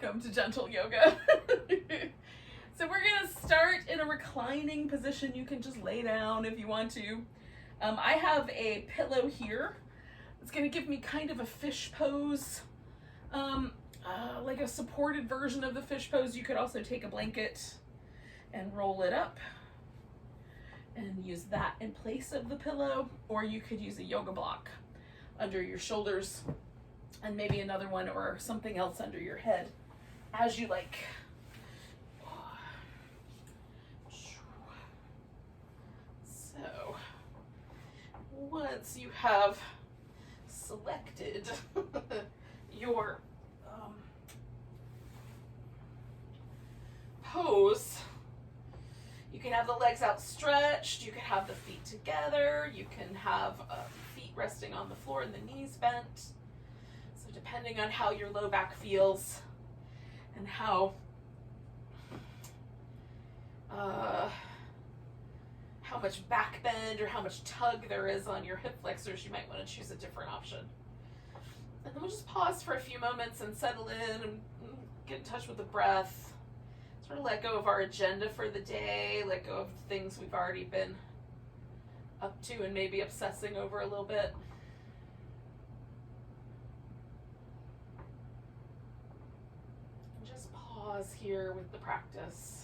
Welcome to gentle yoga. So we're gonna start in a reclining position. You can just lay down if you want to. I have a pillow here. It's gonna give me kind of a fish pose, like a supported version of the fish pose. You could also take a blanket and roll it up and use that in place of the pillow, or you could use a yoga block under your shoulders and maybe another one or something else under your head as you like. So once you have selected your pose, you can have the legs outstretched, you can have the feet together, you can have feet resting on the floor and the knees bent. So depending on how your low back feels and how much back bend or how much tug there is on your hip flexors, you might want to choose a different option. And then we'll just pause for a few moments and settle in and get in touch with the breath. Sort of let go of our agenda for the day, let go of things we've already been up to and maybe obsessing over a little bit. And just pause here with the practice.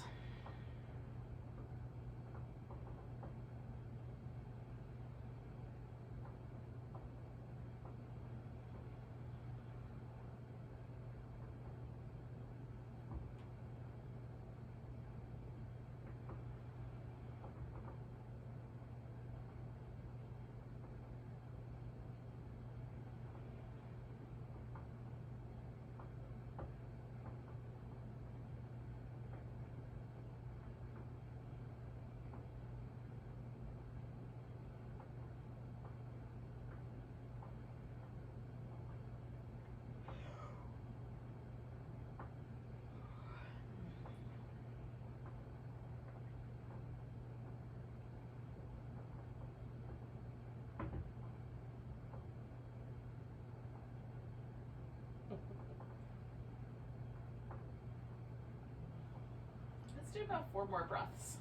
Let's do about 4 more breaths.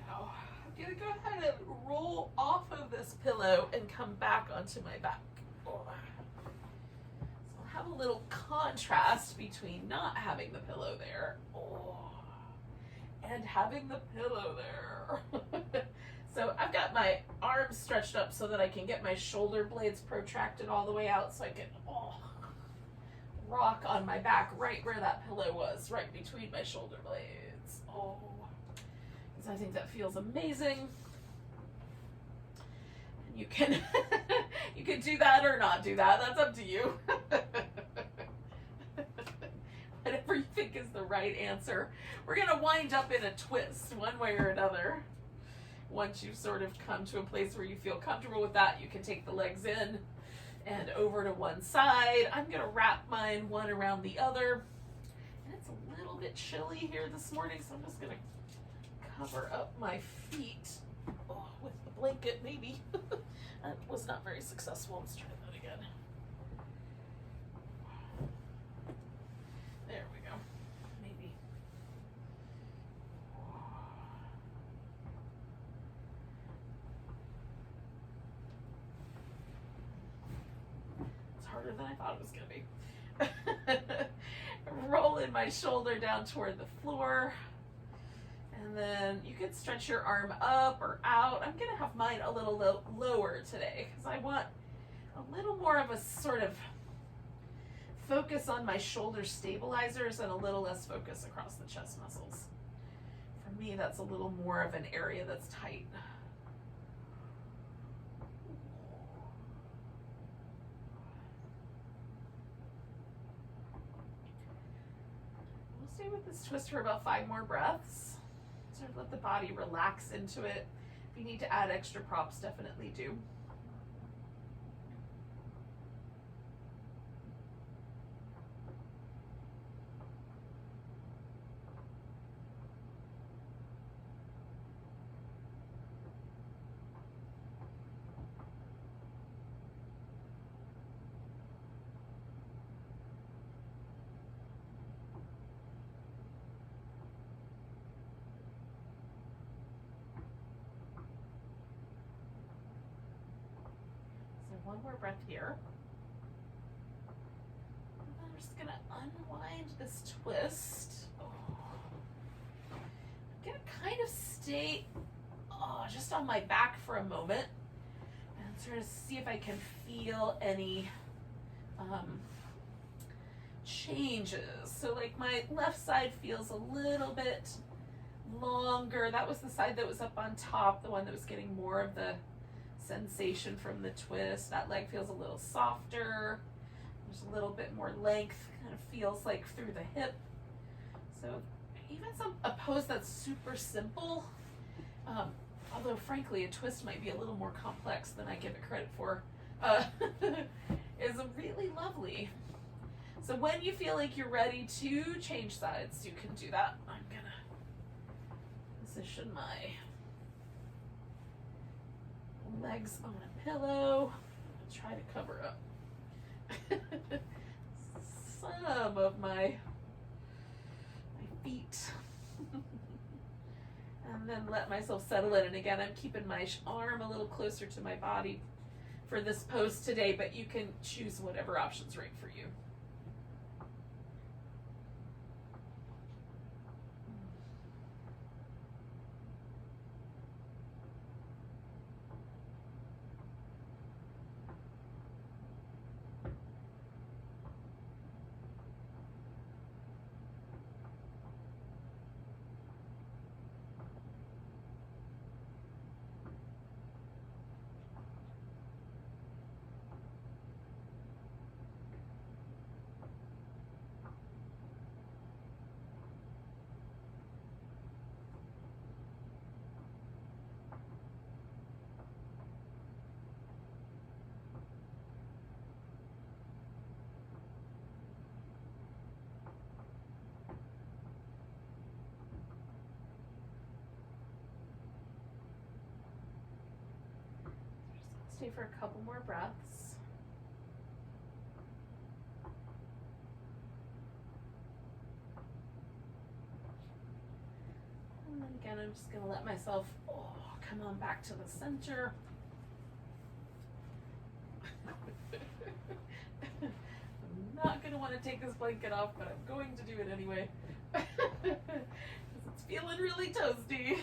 Now, I'm going to go ahead and roll off of this pillow and come back onto my back. So I'll have a little contrast between not having the pillow there and having the pillow there. So I've got my arms stretched up so that I can get my shoulder blades protracted all the way out so I can rock on my back right where that pillow was, right between my shoulder blades. Because I think that feels amazing. You can you can do that or not do that. That's up to you. Whatever you think is the right answer. We're going to wind up in a twist one way or another. Once you've sort of come to a place where you feel comfortable with that, you can take the legs in and over to one side. I'm going to wrap mine one around the other. And it's a little bit chilly here this morning, so I'm just going to cover up my feet with the blanket, maybe. That was not very successful. Let's try that again. There we go. Maybe. It's harder than I thought it was going to be. Rolling my shoulder down toward the floor. And then you could stretch your arm up or out. I'm going to have mine a little lower today because I want a little more of a sort of focus on my shoulder stabilizers and a little less focus across the chest muscles. For me, that's a little more of an area that's tight. We'll stay with this twist for about 5 more breaths. Sort of let the body relax into it. If you need to add extra props, definitely do. One more breath here. And then I'm just gonna unwind this twist. I'm gonna kind of stay just on my back for a moment and sort of see if I can feel any changes. So like my left side feels a little bit longer. That was the side that was up on top, the one that was getting more of the sensation from the twist. That leg feels a little softer. There's a little bit more length, kind of feels like through the hip. So even a pose that's super simple, although frankly a twist might be a little more complex than I give it credit for, is really lovely. So when you feel like you're ready to change sides, you can do that. I'm gonna position my legs on a pillow. I'm gonna try to cover up some of my feet. And then let myself settle in. And again, I'm keeping my arm a little closer to my body for this pose today, but you can choose whatever option's right for you. Stay for a couple more breaths. And then again, I'm just going to let myself come on back to the center. I'm not going to want to take this blanket off, but I'm going to do it anyway. Because it's feeling really toasty.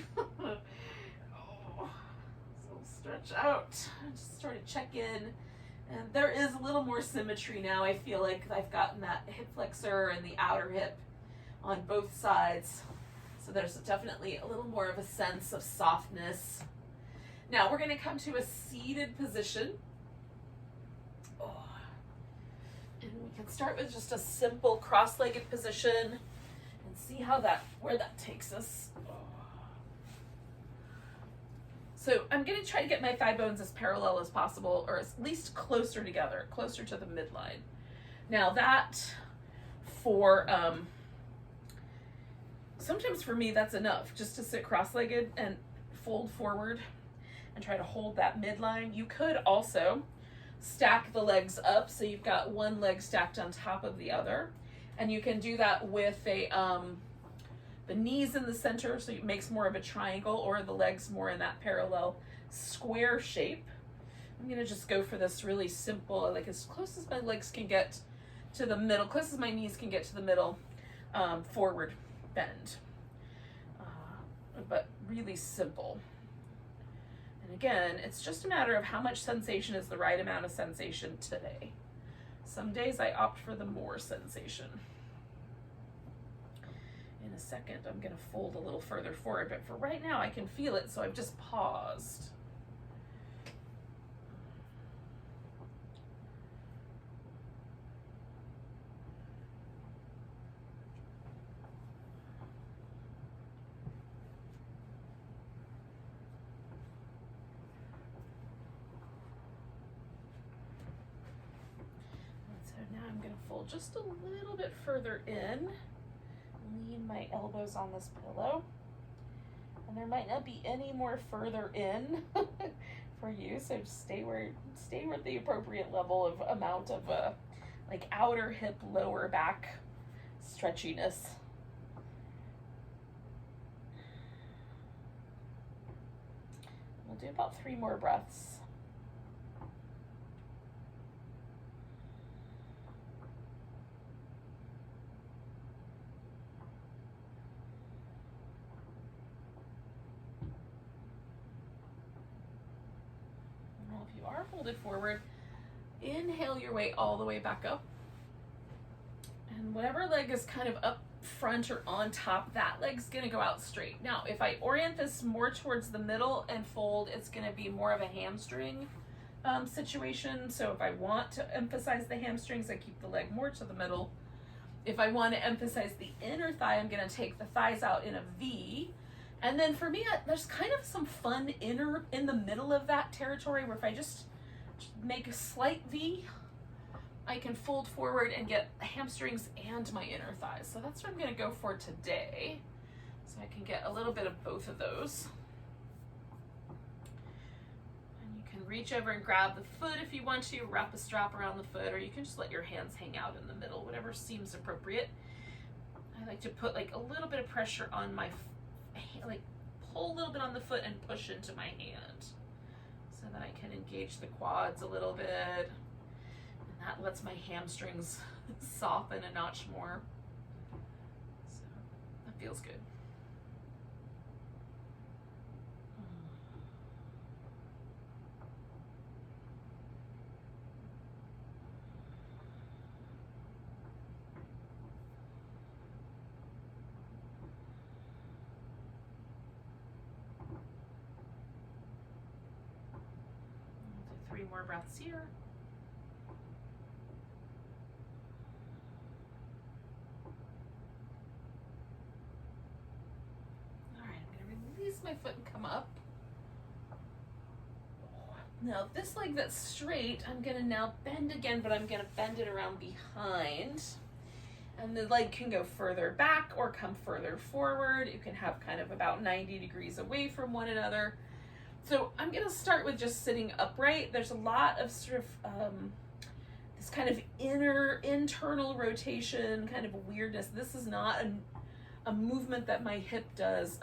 Stretch out, just sort of check in, and there is a little more symmetry now. I feel like I've gotten that hip flexor and the outer hip on both sides, so there's definitely a little more of a sense of softness. Now we're going to come to a seated position, and we can start with just a simple cross-legged position and see where that takes us. So I'm going to try to get my thigh bones as parallel as possible, or at least closer together, closer to the midline. Now that sometimes for me that's enough, just to sit cross-legged and fold forward and try to hold that midline. You could also stack the legs up, so you've got one leg stacked on top of the other, and you can do that with the knees in the center, so it makes more of a triangle, or the legs more in that parallel square shape. I'm gonna just go for this really simple, like as close as my legs can get to the middle, close as my knees can get to the middle, forward bend, but really simple. And again, it's just a matter of how much sensation is the right amount of sensation today. Some days I opt for the more sensation. In a second, I'm going to fold a little further forward, but for right now I can feel it, so I've just paused. I'm gonna fold just a little bit further in, lean my elbows on this pillow. And there might not be any more further in for you, so just stay with the appropriate level of amount of like outer hip, lower back stretchiness. We'll do about 3 more breaths. If you are folded forward, inhale your way all the way back up. And whatever leg is kind of up front or on top, that leg's gonna go out straight. Now, if I orient this more towards the middle and fold, it's gonna be more of a hamstring situation. So if I want to emphasize the hamstrings, I keep the leg more to the middle. If I want to emphasize the inner thigh, I'm gonna take the thighs out in a V. And then for me, there's kind of some fun inner in the middle of that territory where if I just make a slight V, I can fold forward and get hamstrings and my inner thighs. So that's what I'm gonna go for today. So I can get a little bit of both of those. And you can reach over and grab the foot if you want to, wrap a strap around the foot, or you can just let your hands hang out in the middle, whatever seems appropriate. I like to put like a little bit of pressure on my like pull a little bit on the foot and push into my hand so that I can engage the quads a little bit, and that lets my hamstrings soften a notch more. So that feels good. More breaths here. All right, I'm going to release my foot and come up. Now, this leg that's straight, I'm going to now bend again, but I'm going to bend it around behind. And the leg can go further back or come further forward. You can have kind of about 90 degrees away from one another. So I'm going to start with just sitting upright. There's a lot of sort of this kind of internal rotation, kind of weirdness. This is not a movement that my hip does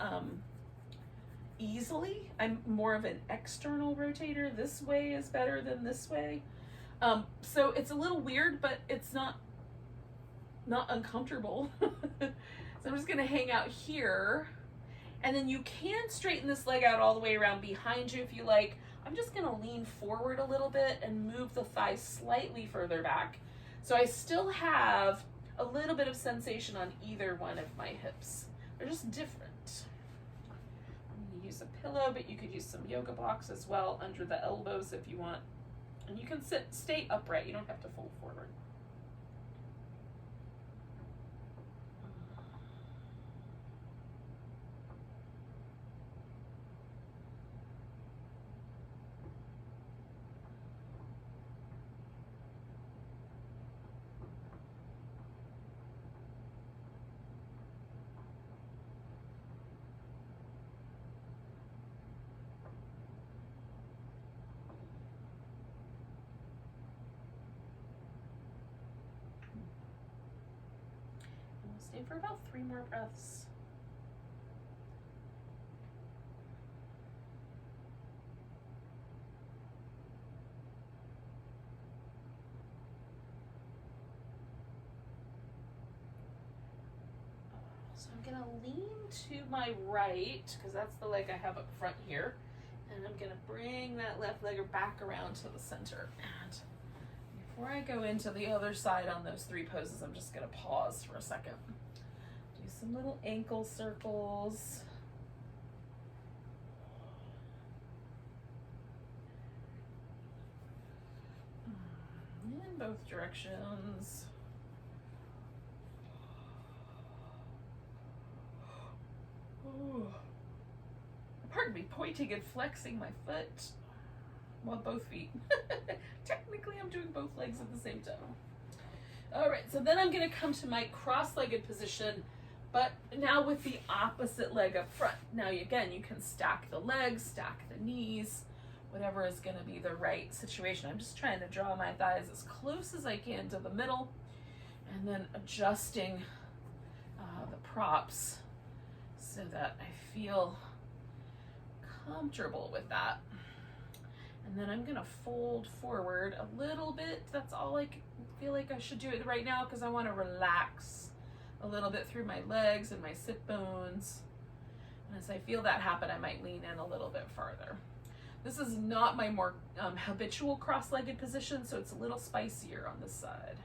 easily. I'm more of an external rotator. This way is better than this way. So it's a little weird, but it's not uncomfortable. So I'm just going to hang out here. And then you can straighten this leg out all the way around behind you if you like. I'm just gonna lean forward a little bit and move the thigh slightly further back. So I still have a little bit of sensation on either one of my hips. They're just different. I'm gonna use a pillow, but you could use some yoga blocks as well under the elbows if you want. And you can stay upright, you don't have to fold forward. Stay for about 3 more breaths. So I'm gonna lean to my right, because that's the leg I have up front here. And I'm gonna bring that left leg back around to the center. And before I go into the other side on those 3 poses, I'm just gonna pause for a second. Do some little ankle circles. In both directions. Ooh. Pardon me, pointing and flexing my foot. Well, both feet. Technically, I'm doing both legs at the same time. All right, so then I'm gonna come to my cross-legged position, but now with the opposite leg up front. Now, again, you can stack the legs, stack the knees, whatever is gonna be the right situation. I'm just trying to draw my thighs as close as I can to the middle, and then adjusting the props so that I feel comfortable with that. And then I'm gonna fold forward a little bit. That's all I feel like I should do it right now, because I want to relax a little bit through my legs and my sit bones. And as I feel that happen, I might lean in a little bit farther. This is not my more habitual cross-legged position, so it's a little spicier on this side.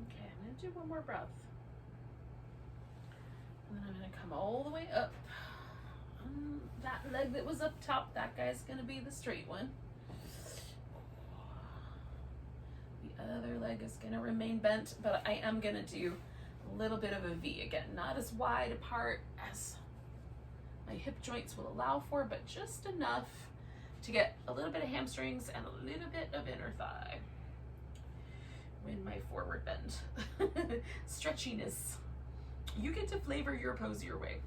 Okay, I'm gonna do one more breath. And then I'm gonna come all the way up. That leg that was up top, that guy's gonna be the straight one. The other leg is gonna remain bent, but I am gonna do a little bit of a V again. Not as wide apart as my hip joints will allow for, but just enough to get a little bit of hamstrings and a little bit of inner thigh. In my forward bend. Stretchiness. You get to flavor your pose your way.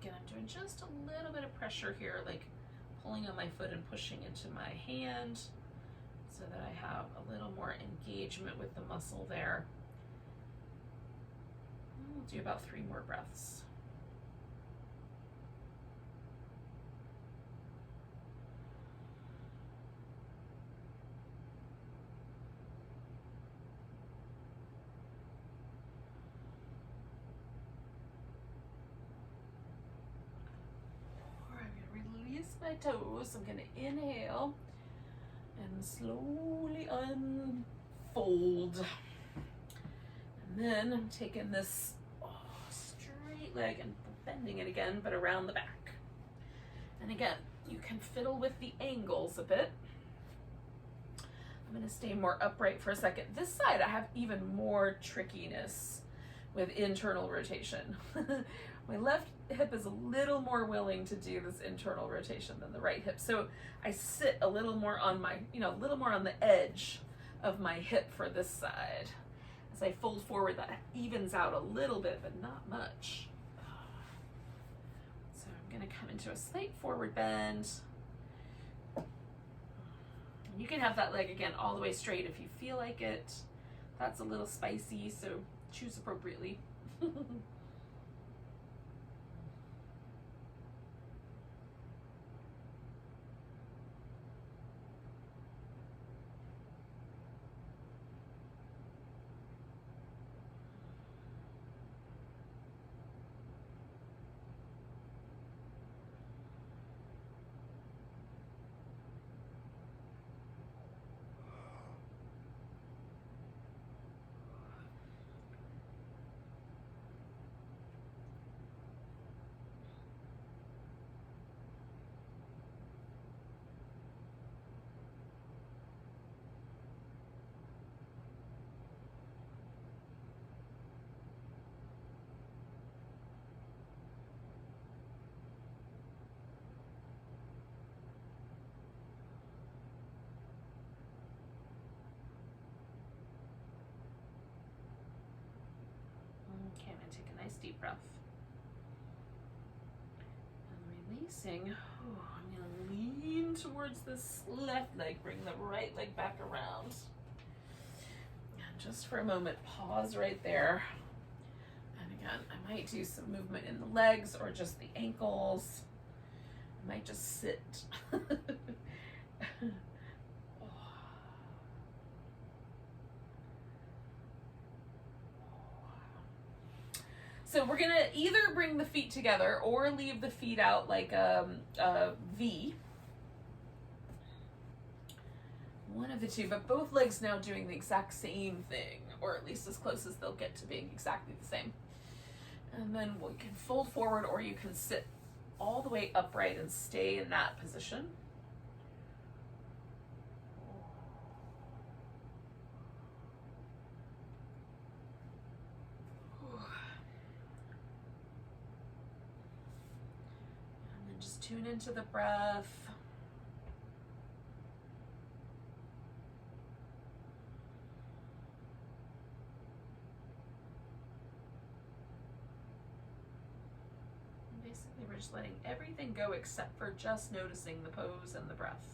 Again, I'm doing just a little bit of pressure here, like pulling on my foot and pushing into my hand so that I have a little more engagement with the muscle there. We'll do about 3 more breaths. My toes. I'm going to inhale and slowly unfold. And then I'm taking this straight leg and bending it again, but around the back. And again, you can fiddle with the angles a bit. I'm going to stay more upright for a second. This side, I have even more trickiness with internal rotation. My left hip is a little more willing to do this internal rotation than the right hip. So I sit a little more on my, a little more on the edge of my hip for this side. As I fold forward, that evens out a little bit, but not much. So I'm gonna come into a slight forward bend. You can have that leg again all the way straight if you feel like it. That's a little spicy, so choose appropriately. deep breath. And releasing, I'm gonna lean towards this left leg, bring the right leg back around. And just for a moment, pause right there. And again, I might do some movement in the legs or just the ankles. I might just sit. So we're gonna either bring the feet together or leave the feet out like a V. One of the two, but both legs now doing the exact same thing, or at least as close as they'll get to being exactly the same. And then we can fold forward, or you can sit all the way upright and stay in that position. Just tune into the breath. And basically, we're just letting everything go except for just noticing the pose and the breath.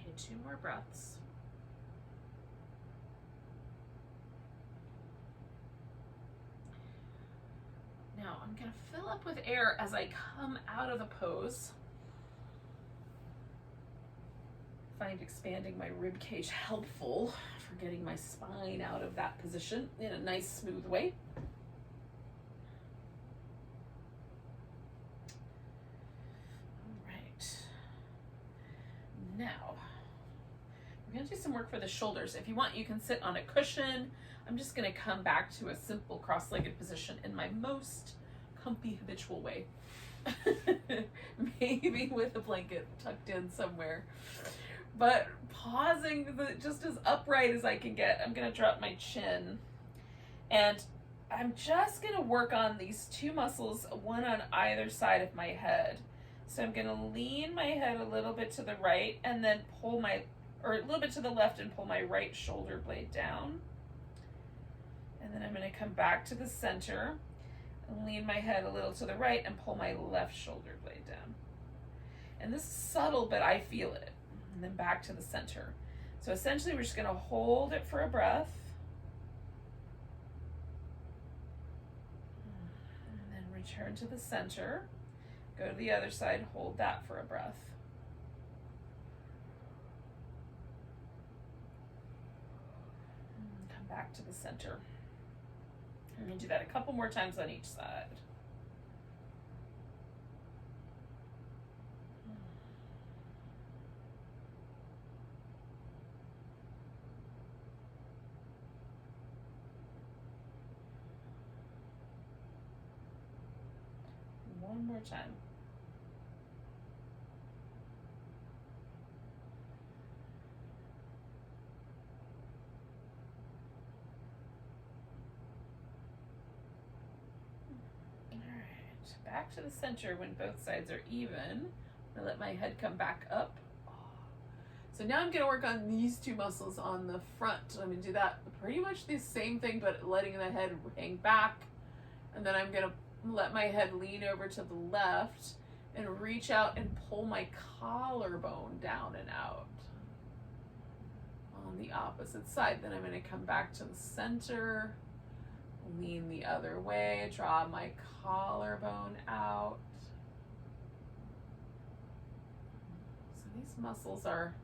Okay, 2 more breaths. Now I'm going to fill up with air as I come out of the pose. Find expanding my rib cage helpful for getting my spine out of that position in a nice smooth way. All right. Now we're going to do some work for the shoulders. If you want, you can sit on a cushion. I'm just going to come back to a simple cross-legged position in my most comfy habitual way. Maybe with a blanket tucked in somewhere. But pausing just as upright as I can get. I'm going to drop my chin. And I'm just going to work on these 2 muscles, one on either side of my head. So I'm going to lean my head a little bit to the right and then pull or a little bit to the left and pull my right shoulder blade down. And then I'm going to come back to the center and lean my head a little to the right and pull my left shoulder blade down. And this is subtle, but I feel it. And then back to the center. So essentially we're just going to hold it for a breath. And then return to the center. Go to the other side, hold that for a breath. And come back to the center. I'm going to do that a couple more times on each side. One more time. Back to the center when both sides are even. I let my head come back up. So now I'm going to work on these 2 muscles on the front. I'm going to do that pretty much the same thing, but letting the head hang back. And then I'm going to let my head lean over to the left and reach out and pull my collarbone down and out on the opposite side. Then I'm going to come back to the center. Lean the other way, draw my collarbone out. So these muscles are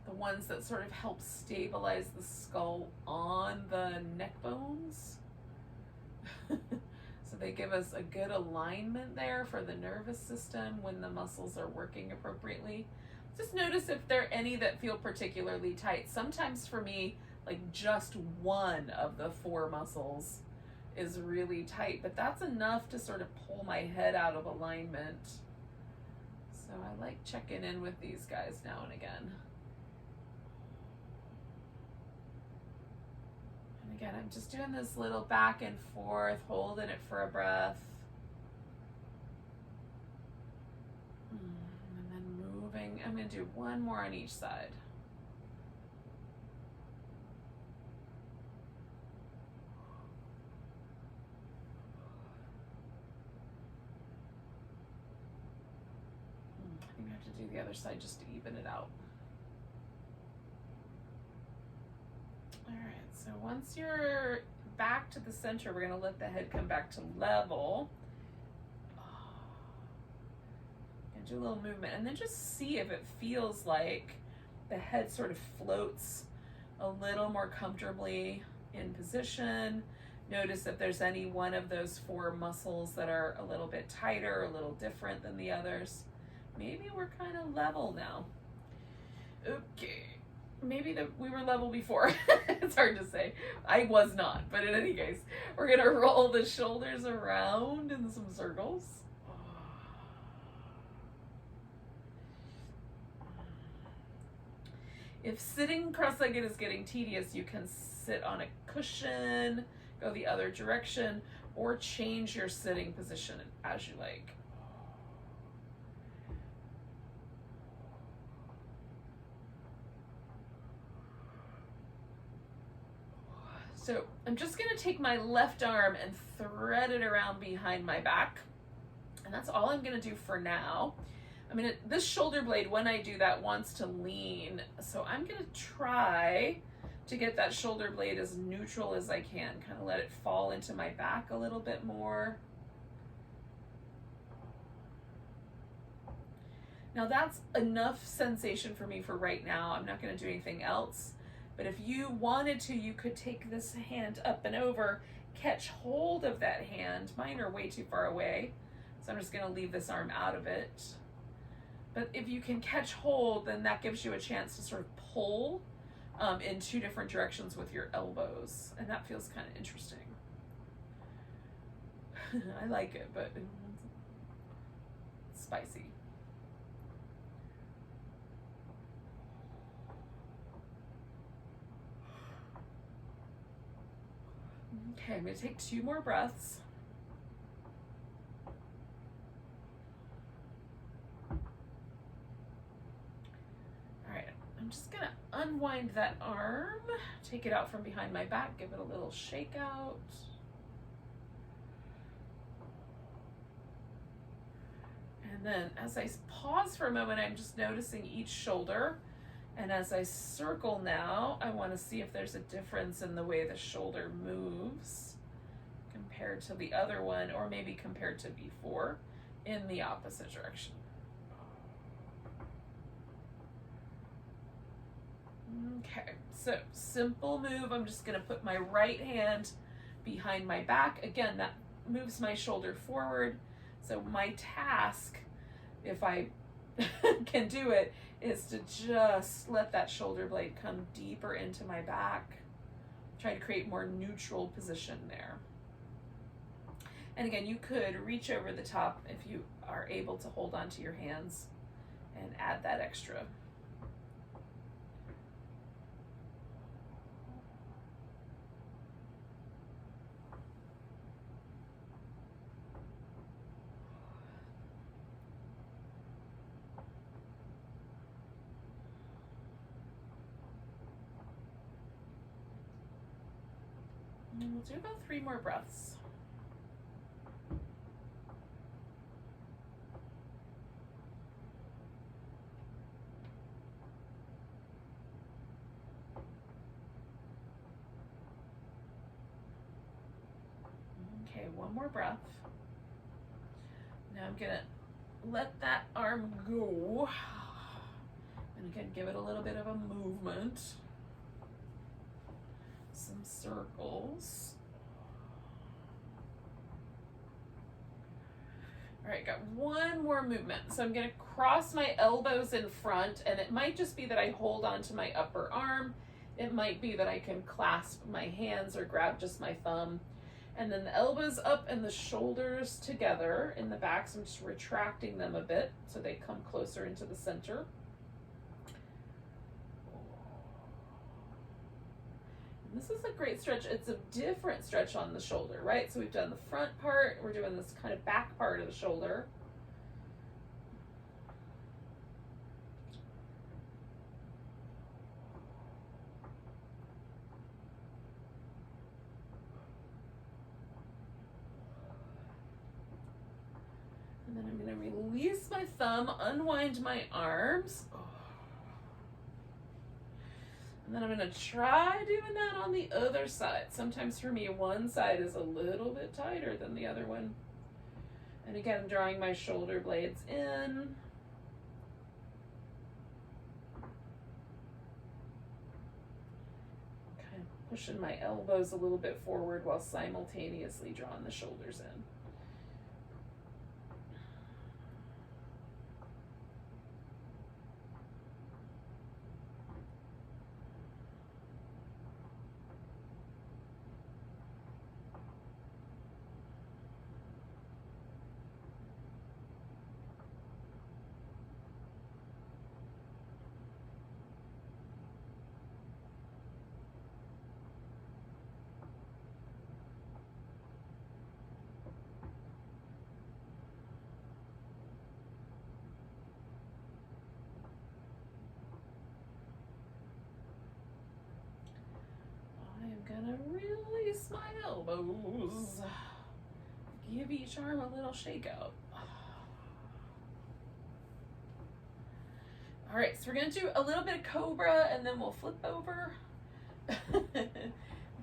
the ones that sort of help stabilize the skull on the neck bones. So they give us a good alignment there for the nervous system when the muscles are working appropriately. Just notice if there are any that feel particularly tight. Sometimes for me, like just one of the 4 muscles is really tight, but that's enough to sort of pull my head out of alignment. So I like checking in with these guys now and again. And again, I'm just doing this little back and forth, holding it for a breath. And then moving. I'm going to do one more on each side. I think I have to do the other side just to even it out. All right, so once you're back to the center, we're going to let the head come back to level. And do a little movement, and then just see if it feels like the head sort of floats a little more comfortably in position. Notice if there's any one of those 4 muscles that are a little bit tighter, a little different than the others. Maybe we're kind of level now. Okay. Maybe we were level before. It's hard to say. I was not, but in any case, we're gonna roll the shoulders around in some circles. If sitting cross-legged is getting tedious, you can sit on a cushion, go the other direction, or change your sitting position as you like. So I'm just going to take my left arm and thread it around behind my back. And that's all I'm going to do for now. I mean, this shoulder blade, when I do that, wants to lean. So I'm going to try to get that shoulder blade as neutral as I can. Kind of let it fall into my back a little bit more. Now that's enough sensation for me for right now. I'm not going to do anything else. But if you wanted to, you could take this hand up and over, catch hold of that hand. Mine are way too far away, so I'm just going to leave this arm out of it. But if you can catch hold, then that gives you a chance to sort of pull in 2 different directions with your elbows, and that feels kind of interesting. I like it, but it's spicy. Okay, I'm going to take 2 more breaths. All right, I'm just going to unwind that arm, take it out from behind my back, give it a little shake out. And then as I pause for a moment, I'm just noticing each shoulder. And as I circle now, I want to see if there's a difference in the way the shoulder moves compared to the other one, or maybe compared to before in the opposite direction. Okay, so simple move. I'm just going to put my right hand behind my back. Again, that moves my shoulder forward. So my task, if I can do it, is to just let that shoulder blade come deeper into my back. Try to create more neutral position there. And again, you could reach over the top if you are able to hold onto your hands and add that extra. And we'll do about 3 more breaths. Okay, 1 more breath. Now I'm gonna let that arm go. And again, give it a little bit of a movement. Some circles. All right, got one more movement. So I'm gonna cross my elbows in front, and it might just be that I hold onto my upper arm. It might be that I can clasp my hands or grab just my thumb. And then the elbows up and the shoulders together in the back. So I'm just retracting them a bit so they come closer into the center. And this is a great stretch. It's a different stretch on the shoulder, right? So we've done the front part. We're doing this kind of back part of the shoulder. And then I'm going to release my thumb, unwind my arms. And then I'm going to try doing that on the other side. Sometimes for me, one side is a little bit tighter than the other one. And again, drawing my shoulder blades in. Kind of pushing my elbows a little bit forward while simultaneously drawing the shoulders in. Gonna release my elbows. Give each arm a little shake out. All right, so we're gonna do a little bit of cobra and then we'll flip over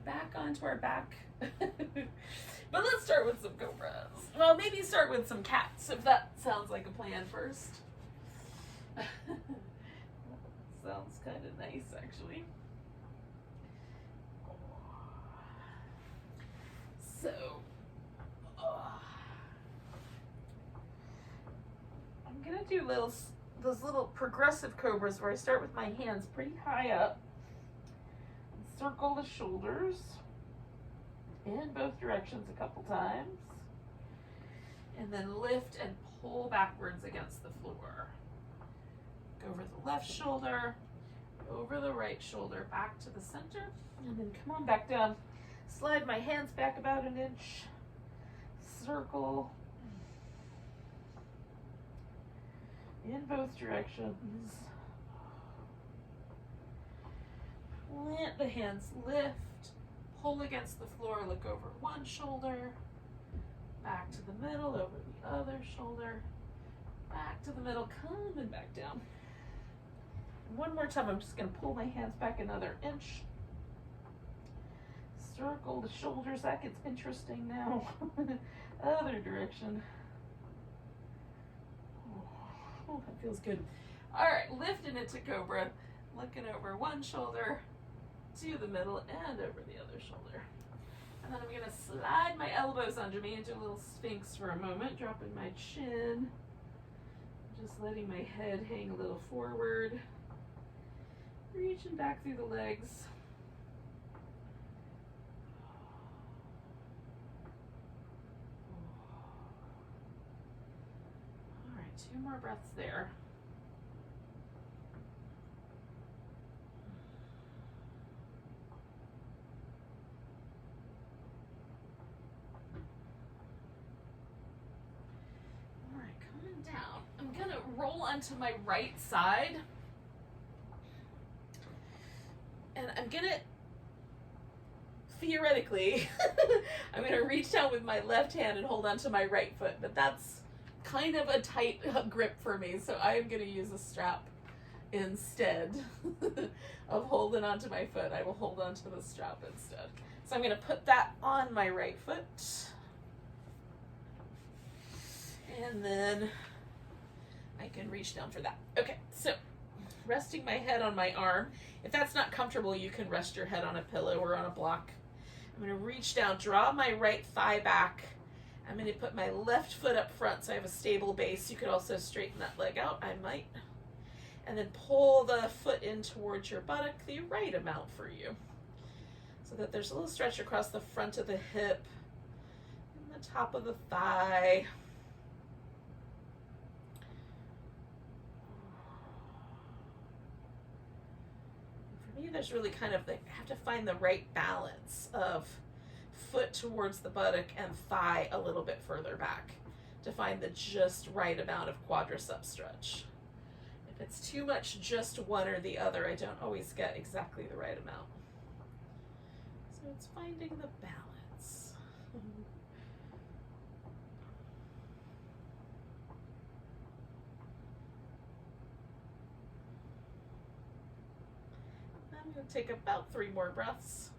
back onto our back. But let's start with some cobras. Well, maybe start with some cats if that sounds like a plan first. Sounds kind of nice, actually. So, I'm gonna do those little progressive cobras where I start with my hands pretty high up, and circle the shoulders in both directions a couple times, and then lift and pull backwards against the floor. Go over the left shoulder, over the right shoulder, back to the center, and then come on back down. Slide my hands back about an inch, circle in both directions. Let the hands lift, pull against the floor, look over one shoulder, back to the middle, over the other shoulder, back to the middle, coming back down. And one more time, I'm just going to pull my hands back another inch. Circle the shoulders, that gets interesting now. Other direction. Oh, that feels good. All right, lifting it to cobra, looking over one shoulder to the middle and over the other shoulder. And then I'm gonna slide my elbows under me and do a little sphinx for a moment, dropping my chin, just letting my head hang a little forward, reaching back through the legs. Two more breaths there. All right, coming down. I'm gonna roll onto my right side. And I'm gonna, theoretically, I'm gonna reach down with my left hand and hold onto my right foot, but that's kind of a tight grip for me, so I'm going to use a strap instead of holding onto my foot. I will hold onto the strap instead. So I'm going to put that on my right foot, and then I can reach down for that. Okay, so resting my head on my arm. If that's not comfortable, you can rest your head on a pillow or on a block. I'm going to reach down, draw my right thigh back, I'm going to put my left foot up front so I have a stable base. You could also straighten that leg out, I might. And then pull the foot in towards your buttock, the right amount for you. So that there's a little stretch across the front of the hip and the top of the thigh. For me, there's really kind of, I have to find the right balance of foot towards the buttock and thigh a little bit further back to find the just right amount of quadricep stretch. If it's too much just one or the other, I don't always get exactly the right amount. So it's finding the balance. I'm going to take about 3 more breaths.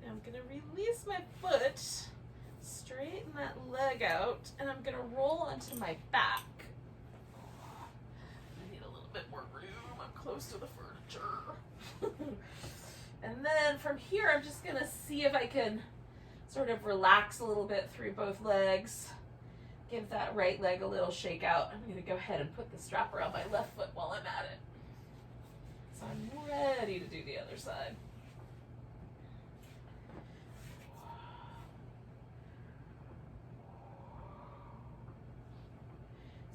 I'm going to release my foot, straighten that leg out, and I'm going to roll onto my back. I need a little bit more room. I'm close to the furniture. And then from here, I'm just going to see if I can sort of relax a little bit through both legs. Give that right leg a little shake out. I'm going to go ahead and put the strap around my left foot while I'm at it. So I'm ready to do the other side.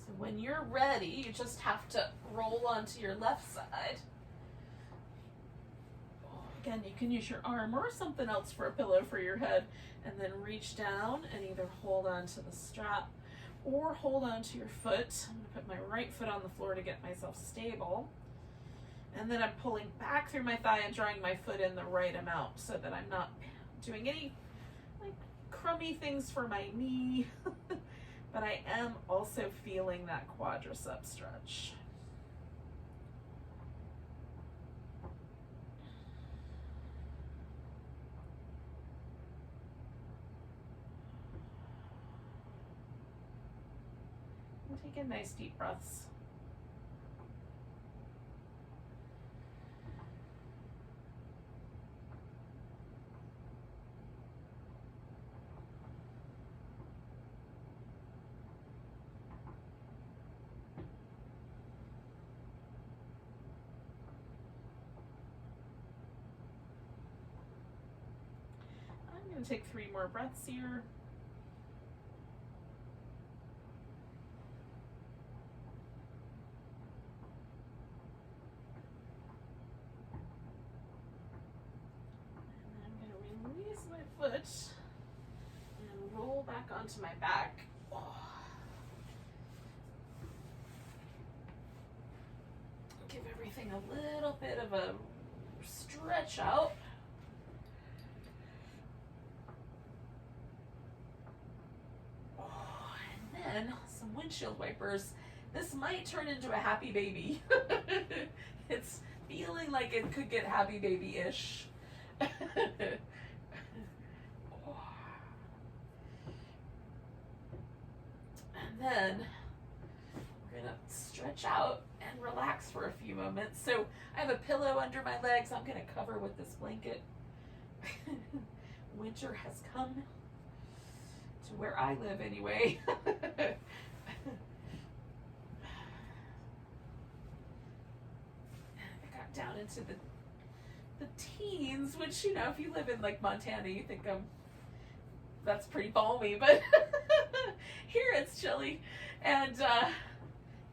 So when you're ready, you just have to roll onto your left side. Again, you can use your arm or something else for a pillow for your head, and then reach down and either hold on to the strap or hold on to your foot. I'm going to put my right foot on the floor to get myself stable. And then I'm pulling back through my thigh and drawing my foot in the right amount so that I'm not doing any like crummy things for my knee. But I am also feeling that quadricep stretch. And take in nice deep breaths. I'm going to take 3 more breaths here. And I'm going to release my foot and roll back onto my back. Oh. Give everything a little bit of a stretch out. And some windshield wipers. This might turn into a happy baby. It's feeling like it could get happy baby-ish. And then we're gonna stretch out and relax for a few moments. So I have a pillow under my legs. I'm gonna cover with this blanket. Winter has come to where I live anyway. I got down into the teens, which, you know, if you live in like Montana, you think that's pretty balmy, but here it's chilly. And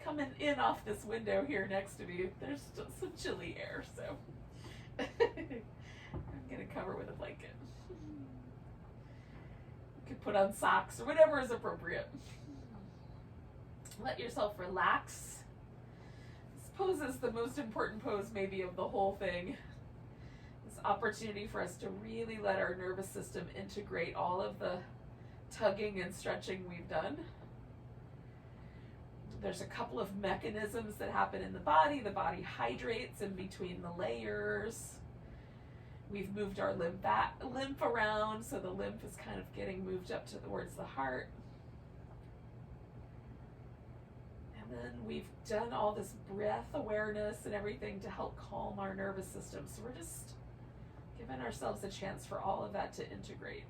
coming in off this window here next to me, there's still some chilly air, so I'm gonna cover with a blanket. You could put on socks or whatever is appropriate. Let yourself relax. This pose is the most important pose maybe of the whole thing. This opportunity for us to really let our nervous system integrate all of the tugging and stretching we've done. There's a couple of mechanisms that happen in the body. The body hydrates in between the layers. We've moved our lymph around, so the lymph is kind of getting moved up towards the heart. then we've done all this breath awareness and everything to help calm our nervous system. So we're just giving ourselves a chance for all of that to integrate.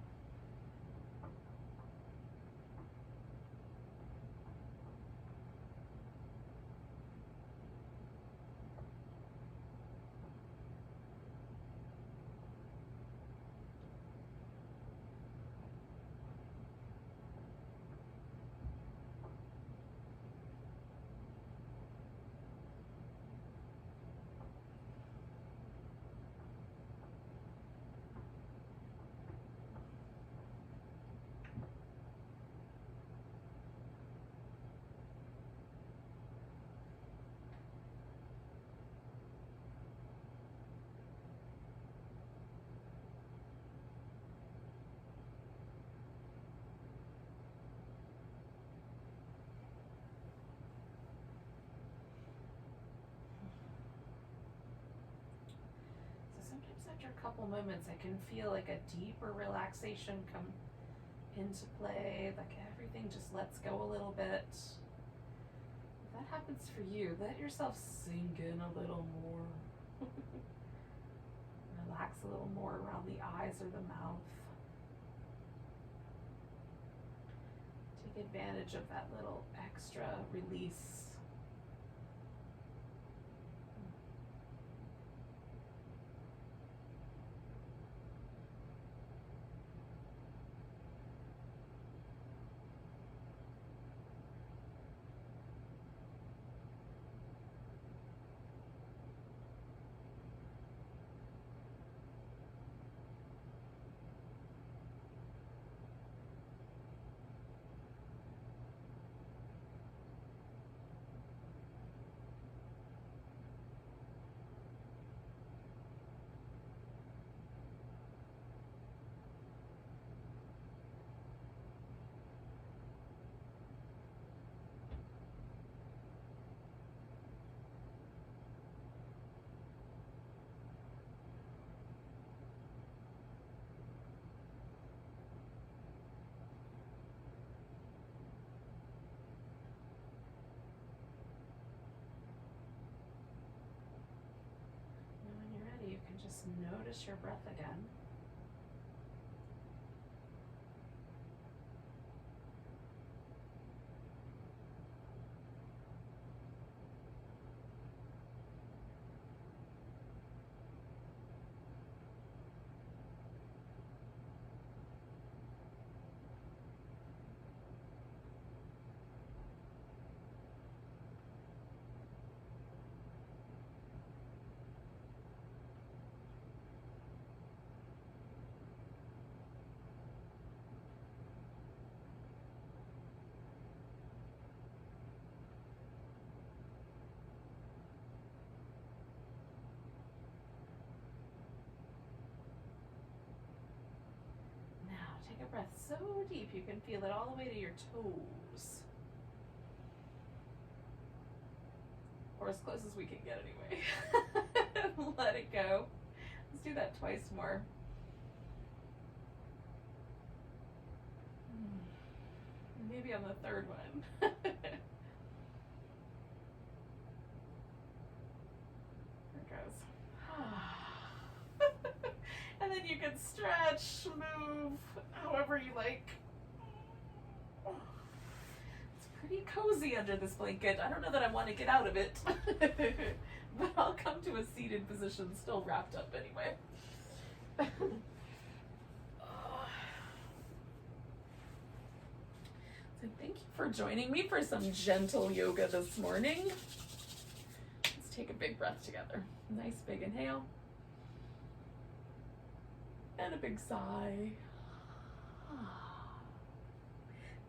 After a couple moments, I can feel like a deeper relaxation come into play, like everything just lets go a little bit. If that happens for you, let yourself sink in a little more. Relax a little more around the eyes or the mouth. Take advantage of that little extra release. You can just notice your breath again. Take a breath so deep you can feel it all the way to your toes. Or as close as we can get anyway. Let it go. Let's do that twice more. Maybe on the third one. There it goes. And then you can stretch, move, however you like. It's pretty cozy under this blanket. I don't know that I want to get out of it, but I'll come to a seated position still wrapped up anyway. So thank you for joining me for some gentle yoga this morning. Let's take a big breath together. Nice big inhale. And a big sigh.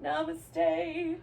Namaste.